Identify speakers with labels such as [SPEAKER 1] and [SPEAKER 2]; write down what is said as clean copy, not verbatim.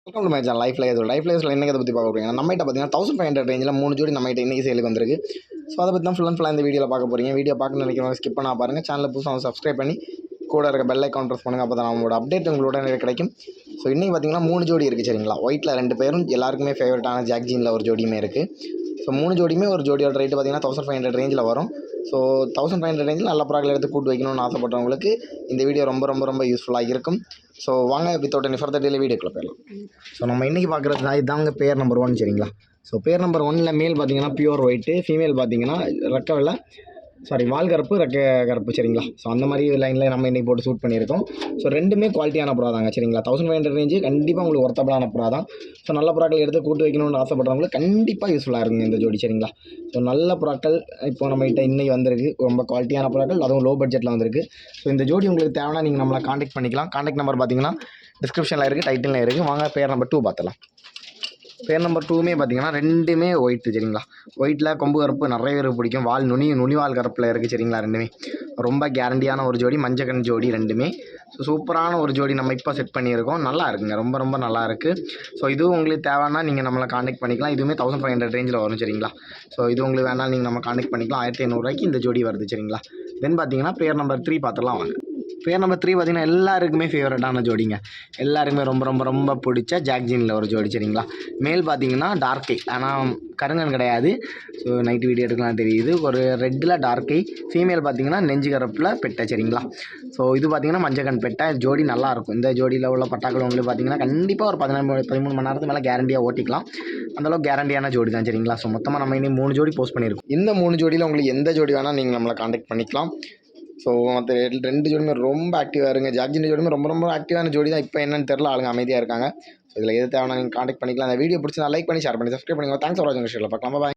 [SPEAKER 1] Welcome to my channel லைஃப்ல இன்றைக்கி அதை பற்றி பார்க்க போகிறீங்க. நம்மகிட்ட பார்த்தீங்கன்னா 1500 ரேஞ்சில் 3 ஜோடி நம்மகிட்ட இன்றைக்கி சேலுக்கு வந்திருக்கு. ஸோ அதை பற்றி தான் ஃபுல்லாக இந்த வீடியோவில் பார்க்க போகிறீங்க. வீடியோ பார்க்க நினைக்கிறவங்க ஸ்கிப் பண்ணால் பாருங்கள். சேனலில் புதுசாக சப்ஸ்கிரைப் பண்ணி கூட இருக்க பெல் ஐக்கான் ப்ரெஸ் பண்ணுங்கள். அப்போ தான் நம்மளோட அப்டேட் உங்களோட கிடைக்கும். ஸோ இன்றைக்கி பார்த்தீங்கன்னா 3 ஜோடி இருக்குது சரிங்களா. ஒயிட்டில் 2 பேரும் எல்லாருக்குமே ஃபேவரட்டான ஜாக் ஜீனில் ஒரு ஜோடியுமே இருக்குது. ஸோ 3 ஜோடியுமே ஒரு ஜோடியோட ரேட்டு பார்த்தீங்கன்னா 1500 ரேஞ்சில் வரும். ஸோ 1500 ரேஞ்சில் நல்ல ப்ராடக்ட் எடுத்து கூட்டு வைக்கணும்னு ஆசைப்பட்டவங்களுக்கு இந்த வீடியோ ரொம்ப யூஸ்ஃபுல்லாக இருக்கும். ஸோ வாங்க வித்தவுட் எனி ஃபர்தர் டிலே வீடியோக்குள்ள போயிடலாம். ஸோ நம்ம இன்றைக்கி பார்க்குறது இதாங்க பேர் நம்பர் 1 சரிங்களா. ஸோ பேர் நம்பர் 1ல் மேல் பார்த்தீங்கன்னா பியூர் ஒயிட்டு, ஃபீமேல் பார்த்தீங்கன்னா ரெக்கை வால் கருப்பு ரெக்கை கருப்பு சரிங்களா. ஸோ அந்த மாதிரி லைனில் நம்ம இன்றைக்கி போட்டு ஷூட் பண்ணியிருக்கோம். ஸோ ரெண்டுமே குவாலிட்டியான ப்ரா தாங்க சரிங்களா. 1500 ரேஞ்சு கண்டிப்பாக உங்களுக்கு ஒர்த்தபிளான ப்ரா தான். ஸோ நல்ல ப்ராக்கள் எடுத்து கூட்டு வைக்கணும்னு ஆசைப்படுறவங்களுக்கு கண்டிப்பாக யூஸ்ஃபுல்லாக இருக்குங்க இந்த ஜோடி சரிங்களா. ஸோ நல்ல ப்ராக்கள் இப்போ நம்மகிட்ட இன்றைக்கி வந்திருக்கு, ரொம்ப குவாலிட்டியான ப்ராக்கள், அதுவும் லோ பட்ஜெட்டில் வந்திருக்கு. ஸோ இந்த ஜோடி உங்களுக்கு தேவைன்னா நீங்கள் நம்மளை காண்டாக்ட் பண்ணிக்கலாம். காண்டாக்ட் நம்பர் பார்த்தீங்கன்னா டிஸ்கிரிப்ஷனில் இருக்குது, டைட்டிலில் இருக்குது. வாங்க பேர் நம்பர் 2 பார்த்துலாம். பேர் நம்பர் 2மே பார்த்தீங்கன்னா ரெண்டுமே ஒயிட்டு சரிங்களா. ஒயிட்டில் கொம்பு கருப்பு நிறைய பேருக்கு பிடிக்கும். வால் நுனிவால் கருப்பில் இருக்குது சரிங்களா. ரெண்டுமே ரொம்ப கேரண்டியான ஒரு ஜோடி, மஞ்சக்கண் ஜோடி ரெண்டுமே. ஸோ சூப்பரான ஒரு ஜோடி நம்ம இப்போ செட் பண்ணியிருக்கோம். நல்லா இருக்குங்க, ரொம்ப நல்லா இருக்குது. ஸோ இதுவும் உங்களுக்கு தேவைன்னா நீங்கள் நம்மளை காண்டாக்ட் பண்ணிக்கலாம். இதுவுமே 1500 ரேஞ்சில் வரும் சரிங்களா. ஸோ இது உங்களுக்கு வேணால் நீங்கள் நம்ம காண்டாக்ட் பண்ணிக்கலாம். 1500 இந்த ஜோடி வருது சரிங்களா. தென் பார்த்தீங்கன்னா பேர் நம்பர் 3 பார்த்துலாம் வாங்க. பேர் நம்பர் 3 பார்த்தீங்கன்னா எல்லாருக்குமே ஃபேவரட்டான ஜோடிங்க. எல்லாருக்குமே ரொம்ப பிடிச்ச ஜாக் ஜீனில் ஒரு ஜோடி சரிங்களா. மேல் பார்த்தீங்கன்னா டார்க் ஐ, ஆனால் கருங்கன் கிடையாது. ஸோ நைட்டு வீடியோ எடுக்கலாம் தெரியுது. ஒரு ரெட்டில் டார்க் ஐ. ஃபீமேல் பார்த்தீங்கன்னா நெஞ்சு கருப்பில் பெட்டை சரிங்களா. ஸோ இது பார்த்தீங்கன்னா மஞ்சக்கண் பெட்டை ஜோடி நல்லாயிருக்கும். இந்த ஜோடியில் உள்ள பட்டாக்கள் உங்களுக்கு பார்த்தீங்கன்னா கண்டிப்பாக ஒரு 13 மணி நேரத்துக்கு மேலே கேரண்டியாக ஓட்டிக்கலாம். அந்தளவுக்கு கேரண்டியான ஜோடி தான் சரிங்களா. ஸோ மொத்தமாக நம்ம இன்னும் 3 ஜோடி போஸ்ட் பண்ணியிருக்கோம். இந்த 3 ஜோடியில் உங்களுக்கு எந்த ஜோடி வேணால் நீங்கள் நம்மளை காண்டாக்ட் பண்ணிக்கலாம். ஸோ மற்ற 2 ஜோடியுமே ரொம்ப ஆக்டிவாக இருங்க. ஜாக் ஜீன் ஜோடியுமே ரொம்ப ஆக்டிவான ஜோடி தான். இப்போ என்னன்னு தெரியல, ஆளுங்க அமைதியாக இருக்காங்க. ஸோ இதில் எது தேவைன்னா நீங்கள் காண்டாக்ட் பண்ணிக்கலாம். அந்த வீடியோ பிடிச்சி லைக் பண்ணி ஷேர் பண்ணி சப்ஸ்கிரைப் பண்ணுங்கள். தேங்க்ஸ் ஃபார் வாட்சிங். பார்க்கலாம். பாய்.